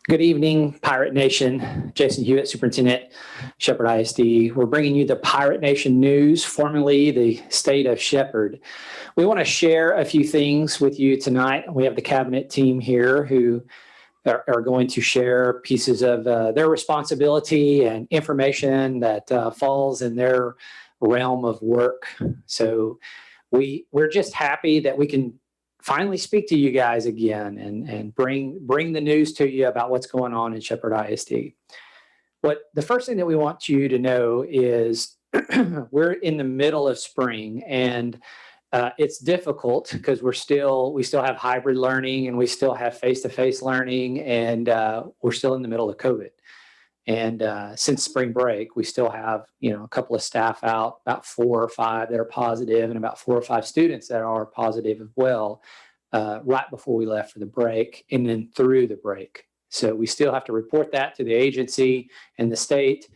Good evening, Pirate Nation. Jason Hewitt, Superintendent, Shepherd ISD. We're bringing you the Pirate Nation news, formerly the state of Shepherd. We want to share a few things with you tonight. We have the cabinet team here who are going to share pieces of their responsibility and information that falls in their realm of work. So we're just happy that we can finally speak to you guys again and bring the news to you about what's going on in Shepherd ISD. The first thing that we want you to know is we're in the middle of spring, and it's difficult because we still have hybrid learning and we still have face-to-face learning, and we're still in the middle of COVID. And since spring break, we still have, a couple of staff out, about 4 or 5 that are positive, and about 4 or 5 students that are positive as well, right before we left for the break and then through the break. So we still have to report that to the agency and the state,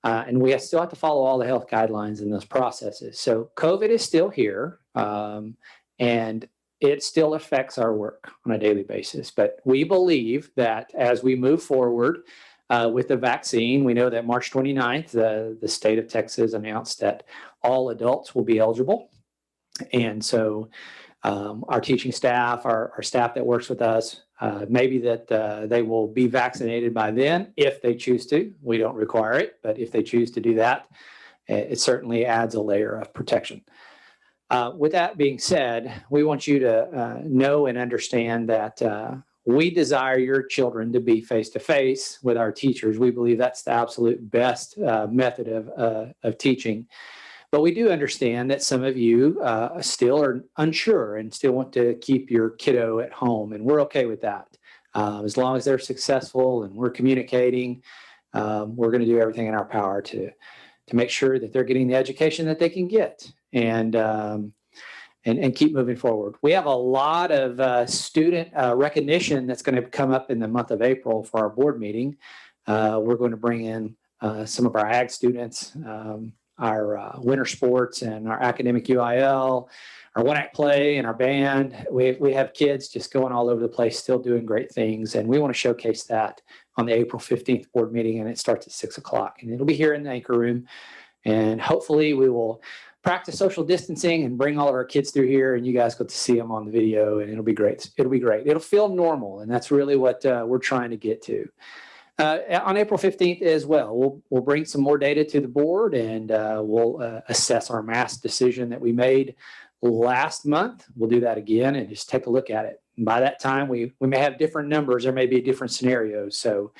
and we still have to follow all the health guidelines in those processes. So COVID is still here, and it still affects our work on a daily basis. But we believe that as we move forward, with the vaccine, we know that March 29th, the state of Texas announced that all adults will be eligible. And so our teaching staff, our staff that works with us, maybe that they will be vaccinated by then if they choose to. We don't require it, but if they choose to do that, it certainly adds a layer of protection. With that being said, we want you to know and understand that we desire your children to be face-to-face with our teachers. We believe that's the absolute best method of teaching. But we do understand that some of you still are unsure and still want to keep your kiddo at home, and we're okay with that. As long as they're successful and we're communicating, we're going to do everything in our power to make sure that they're getting the education that they can get. And keep moving forward. We have a lot of student recognition that's going to come up in the month of April for our board meeting. We're going to bring in some of our ag students, our winter sports and our academic UIL, our one act play and our band. We have kids just going all over the place, still doing great things. And we want to showcase that on the April 15th board meeting, and it starts at 6 o'clock. And it'll be here in the Anchor Room. And hopefully we will practice social distancing and bring all of our kids through here, and you guys get to see them on the video, and it'll be great. It'll be great. It'll feel normal, and that's really what we're trying to get to. On April 15th as well, we'll bring some more data to the board, and we'll assess our mask decision that we made last month. We'll do that again and just take a look at it. And by that time, we may have different numbers. There may be different scenarios, so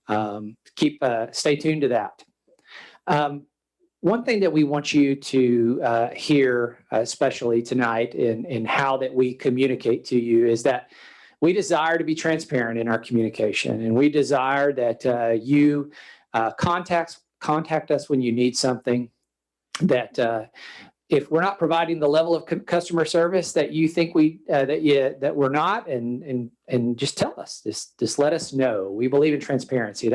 stay tuned to that. One thing that we want you to hear, especially tonight, in how that we communicate to you, is that we desire to be transparent in our communication, and we desire that you contact us when you need something. That if we're not providing the level of customer service that you think that we're not, and just tell us. Just let us know. We believe in transparency.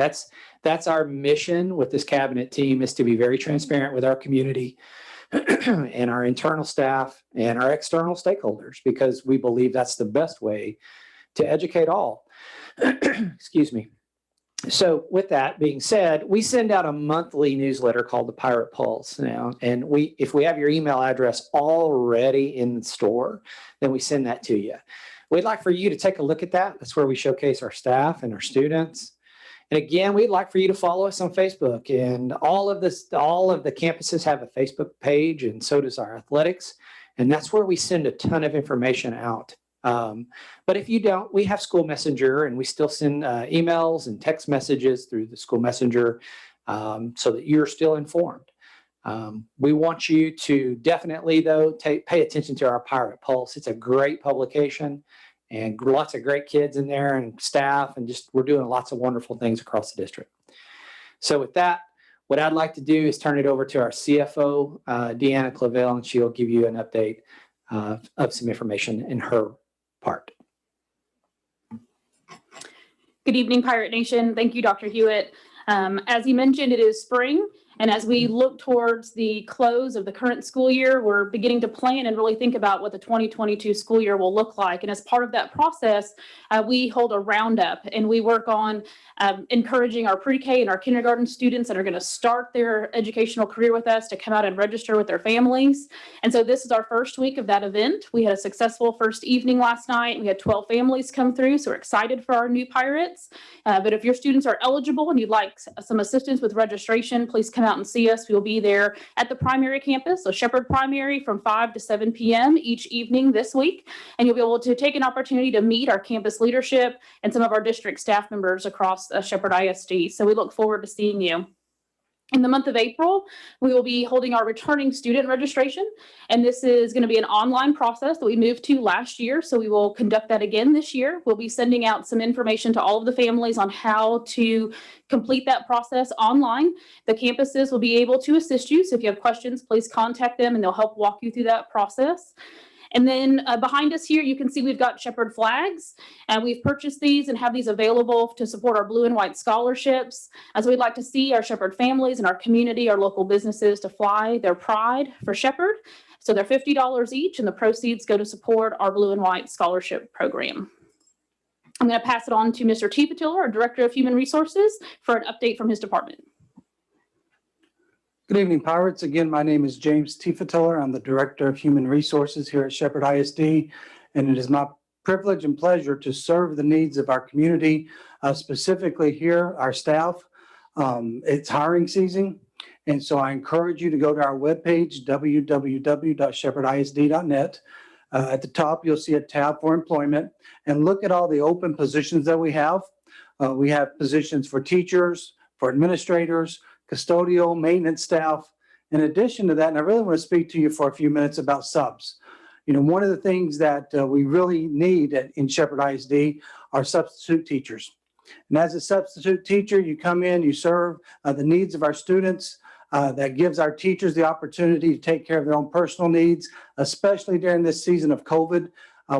That's our mission with this cabinet team, is to be very transparent with our community and our internal staff and our external stakeholders, because we believe that's the best way to educate all. Excuse me. So with that being said, we send out a monthly newsletter called the Pirate Pulse now. And if we have your email address already in the store, then we send that to you. We'd like for you to take a look at that. That's where we showcase our staff and our students. And again, we'd like for you to follow us on Facebook. And all of the campuses have a Facebook page, and so does our athletics. And that's where we send a ton of information out. But if you don't, we have School Messenger, and we still send emails and text messages through the School Messenger, so that you're still informed. We want you to definitely, though, pay attention to our Pirate Pulse. It's a great publication, and lots of great kids in there and staff, and we're doing lots of wonderful things across the district. So with that, what I'd like to do is turn it over to our CFO, Deanna Clavel, and she'll give you an update of some information in her part. Good evening, Pirate Nation. Thank you, Dr. Hewitt. As you mentioned, it is spring, And as we look towards the close of the current school year, we're beginning to plan and really think about what the 2022 school year will look like. And as part of that process, we hold a roundup and we work on encouraging our pre-K and our kindergarten students that are going to start their educational career with us to come out and register with their families. And so this is our first week of that event. We had a successful first evening last night. We had 12 families come through, so we're excited for our new pirates. But if your students are eligible and you'd like some assistance with registration, please come out and see us. We will be there at the primary campus, so Shepherd Primary, from 5 to 7 p.m. each evening this week. And you'll be able to take an opportunity to meet our campus leadership and some of our district staff members across Shepherd ISD. So we look forward to seeing you. In the month of April, we will be holding our returning student registration, and this is going to be an online process that we moved to last year, so we will conduct that again this year. We'll be sending out some information to all of the families on how to complete that process online. The campuses will be able to assist you, so if you have questions, please contact them, and they'll help walk you through that process. And then behind us here, you can see we've got Shepherd flags, and we've purchased these and have these available to support our blue and white scholarships. As we'd like to see our Shepherd families and our community, our local businesses to fly their pride for Shepherd. So they're $50 each, and the proceeds go to support our blue and white scholarship program. I'm going to pass it on to Mr. Tiefetiller, our Director of Human Resources, for an update from his department. Good evening, Pirates. Again, my name is James Tiefetiller. I'm the Director of Human Resources here at Shepherd ISD, and it is my privilege and pleasure to serve the needs of our community, specifically here, our staff. It's hiring season, and so I encourage you to go to our webpage, www.shepherdisd.net. At the top, you'll see a tab for employment, and look at all the open positions that we have. We have positions for teachers, for administrators, custodial, maintenance staff. In addition to that, and I really want to speak to you for a few minutes about subs. You know, one of the things that we really need in Shepherd ISD are substitute teachers. And as a substitute teacher, you come in, you serve the needs of our students. That gives our teachers the opportunity to take care of their own personal needs, especially during this season of COVID.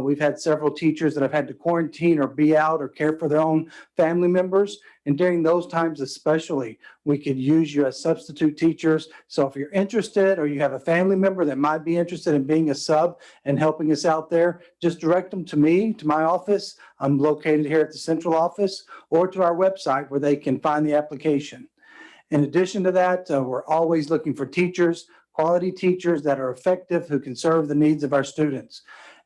We've had several teachers that have had to quarantine or be out or care for their own family members. And during those times especially, we could use you as substitute teachers. So if you're interested or you have a family member that might be interested in being a sub and helping us out there, just direct them to me, to my office. I'm located here at the central office, or to our website where they can find the application. In addition to that, we're always looking for teachers, quality teachers that are effective, who can serve the needs of our students.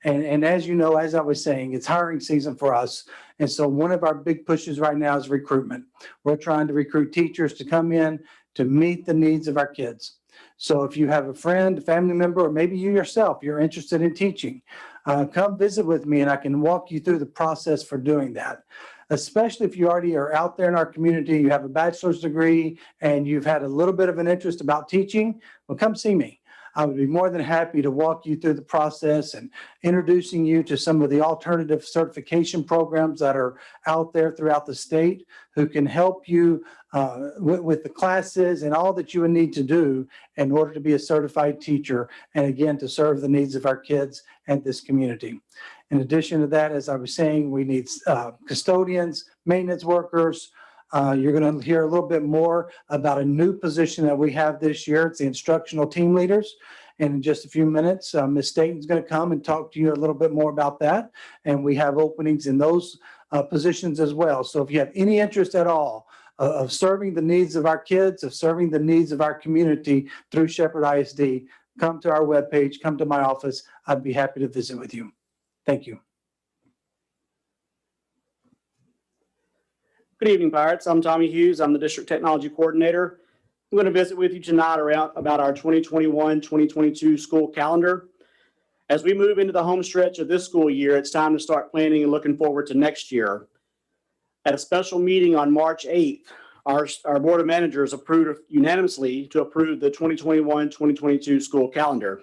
And as you know, as I was saying, it's hiring season for us. And so one of our big pushes right now is recruitment. We're trying to recruit teachers to come in to meet the needs of our kids. So if you have a friend, a family member, or maybe you yourself, you're interested in teaching, come visit with me and I can walk you through the process for doing that. Especially if you already are out there in our community, you have a bachelor's degree and you've had a little bit of an interest about teaching, well, come see me. I would be more than happy to walk you through the process and introducing you to some of the alternative certification programs that are out there throughout the state, who can help you with the classes and all that you would need to do in order to be a certified teacher, and again, to serve the needs of our kids and this community. In addition to that, as I was saying, we need custodians, maintenance workers. You're going to hear a little bit more about a new position that we have this year. It's the instructional team leaders. And in just a few minutes, Ms. Staten's going to come and talk to you a little bit more about that. And we have openings in those positions as well. So if you have any interest at all of serving the needs of our kids, of serving the needs of our community through Shepherd ISD, come to our webpage, come to my office. I'd be happy to visit with you. Thank you. Good evening, Pirates. I'm Tommy Hughes. I'm the District Technology Coordinator. I'm going to visit with you tonight about our 2021-2022 school calendar. As we move into the home stretch of this school year, it's time to start planning and looking forward to next year. At a special meeting on March 8th, our Board of Managers approved unanimously to approve the 2021-2022 school calendar.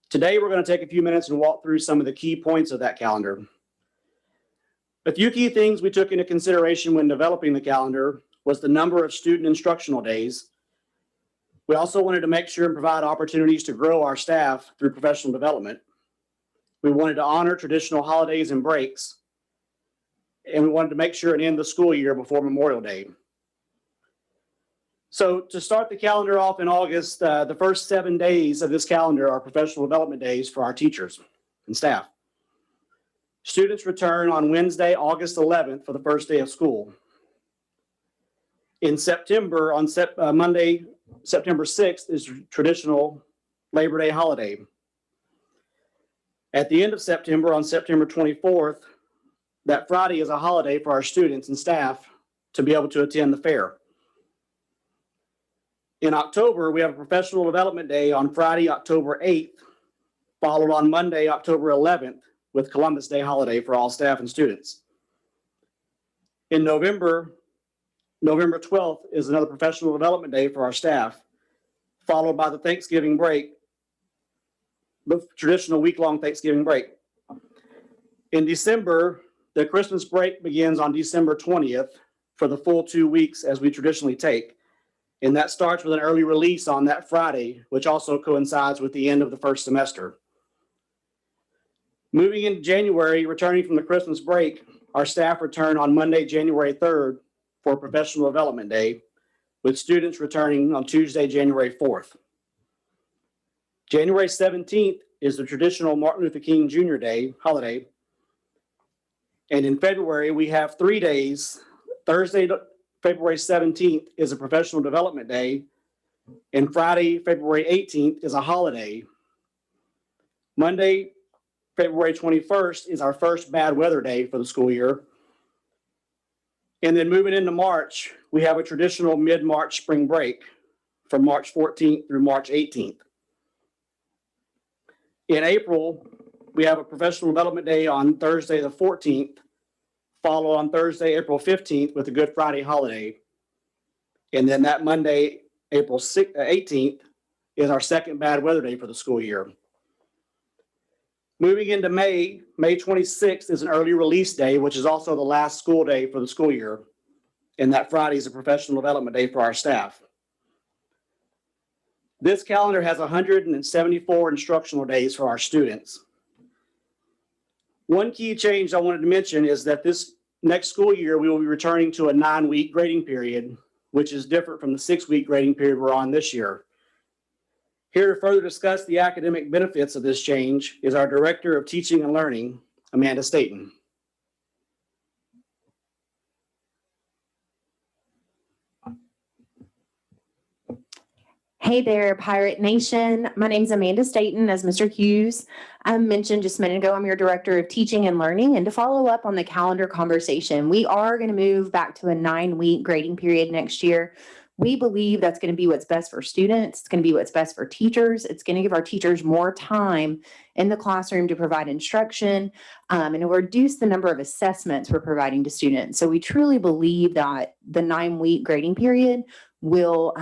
Today, we're going to take a few minutes and walk through some of the key points of that calendar. A few key things we took into consideration when developing the calendar was the number of student instructional days. We also wanted to make sure and provide opportunities to grow our staff through professional development. We wanted to honor traditional holidays and breaks, and we wanted to make sure and end the school year before Memorial Day. So to start the calendar off in August, the first 7 days of this calendar are professional development days for our teachers and staff. Students return on Wednesday, August 11th for the first day of school. In September, on Monday, September 6th is traditional Labor Day holiday. At the end of September, on September 24th, that Friday is a holiday for our students and staff to be able to attend the fair. In October, we have a professional development day on Friday, October 8th, followed on Monday, October 11th, with Columbus Day holiday for all staff and students. In November 12th is another professional development day for our staff, followed by the Thanksgiving break, the traditional week-long Thanksgiving break. In December, the Christmas break begins on December 20th for the full 2 weeks as we traditionally take. And that starts with an early release on that Friday, which also coincides with the end of the first semester. Moving into January, returning from the Christmas break, our staff return on Monday, January 3rd for Professional Development Day, with students returning on Tuesday, January 4th. January 17th is the traditional Martin Luther King Jr. Day holiday. And in February, we have 3 days. Thursday, February 17th is a Professional Development Day, and Friday, February 18th is a holiday. Monday, February 21st is our first bad weather day for the school year. And then moving into March, we have a traditional mid-March spring break from March 14th through March 18th. In April, we have a Professional Development Day on Thursday the 14th, followed on Thursday, April 15th with a Good Friday holiday. And then that Monday, April 18th is our second bad weather day for the school year. Moving into May, May 26th is an early release day, which is also the last school day for the school year. And that Friday is a Professional Development Day for our staff. This calendar has 174 instructional days for our students. One key change I wanted to mention is that this next school year, we will be returning to a 9-week grading period, which is different from the 6-week grading period we're on this year. Here to further discuss the academic benefits of this change is our Director of Teaching and Learning, Amanda Staten. Hey there, Pirate Nation. My name is Amanda Staten. As Mr. Hughes mentioned just a minute ago, I'm your Director of Teaching and Learning. And to follow up on the calendar conversation, we are going to move back to a 9-week grading period next year. We believe that's going to be what's best for students. It's going to be what's best for teachers. It's going to give our teachers more time in the classroom to provide instruction, and it will reduce the number of assessments we're providing to students. So we truly believe that the 9-week grading period will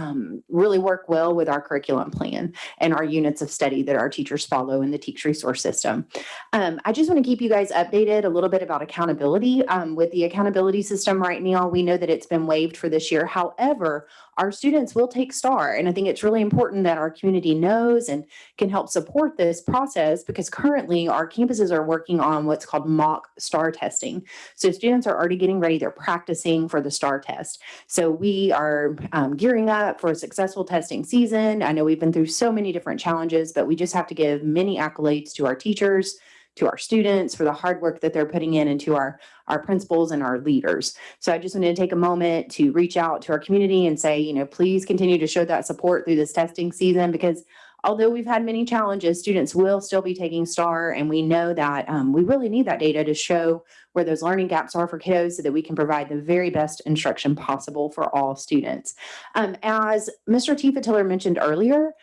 really work well with our curriculum plan and our units of study that our teachers follow in the Teach Resource System. I just want to keep you guys updated a little bit about accountability. With the accountability system right now, we know that it's been waived for this year. However, our students will take STAR, and I think it's really important that our community knows and can help support this process, because currently our campuses are working on what's called mock STAR testing. So students are already getting ready, they're practicing for the STAR test. So we are gearing up for a successful testing season. I know we've been through so many different challenges, but we just have to give many accolades to our teachers, to our students for the hard work that they're putting in, and to our principals and our leaders. So I just wanted to take a moment to reach out to our community and say, please continue to show that support through this testing season, because although we've had many challenges, students will still be taking STAR, and we know that we really need that data to show where those learning gaps are for kiddos so that we can provide the very best instruction possible for all students. As Mr. Tifa Tiller mentioned earlier,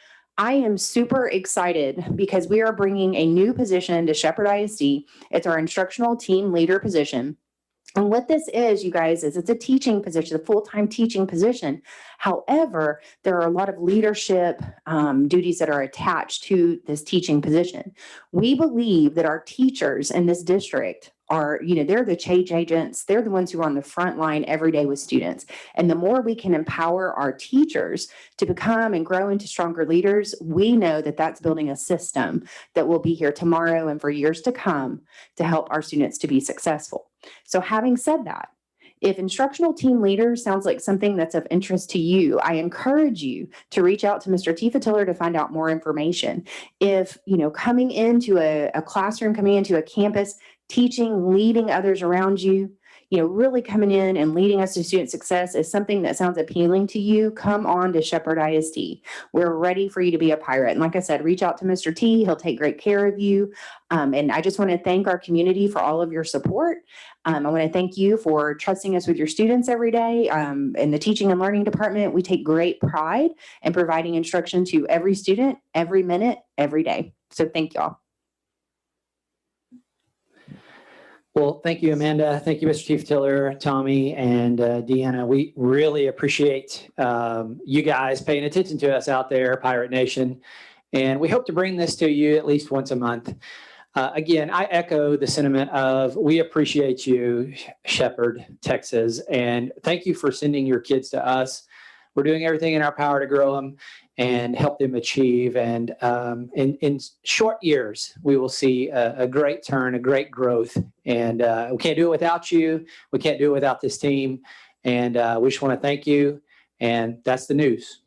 I am super excited because we are bringing a new position to Shepherd ISD. It's our instructional team leader position. And what this is, you guys, is it's a teaching position, a full-time teaching position. However, there are a lot of leadership duties that are attached to this teaching position. We believe that our teachers in this district are, they're the change agents. They're the ones who are on the front line every day with students. And the more we can empower our teachers to become and grow into stronger leaders, we know that that's building a system that will be here tomorrow and for years to come to help our students to be successful. So having said that, If instructional team leader sounds like something that's of interest to you, I encourage you to reach out to Mr. Tifa Tiller to find out more information. If, coming into a classroom, coming into a campus, teaching, leading others around you, really coming in and leading us to student success is something that sounds appealing to you, come on to Shepherd ISD. We're ready for you to be a pirate. And like I said, reach out to Mr. T. He'll take great care of you. And I just want to thank our community for all of your support. I want to thank you for trusting us with your students every day. In the teaching and learning department, we take great pride in providing instruction to every student, every minute, every day. So thank y'all. Well, thank you, Amanda. Thank you, Mr. Chief Tiller, Tommy, and Deanna. We really appreciate you guys paying attention to us out there, Pirate Nation. And we hope to bring this to you at least once a month. Again, I echo the sentiment of we appreciate you, Shepherd, Texas, and thank you for sending your kids to us. We're doing everything in our power to grow them and help them achieve. And in short years, we will see a great turn, a great growth. And we can't do it without you. We can't do it without this team. And we just want to thank you. And that's the news.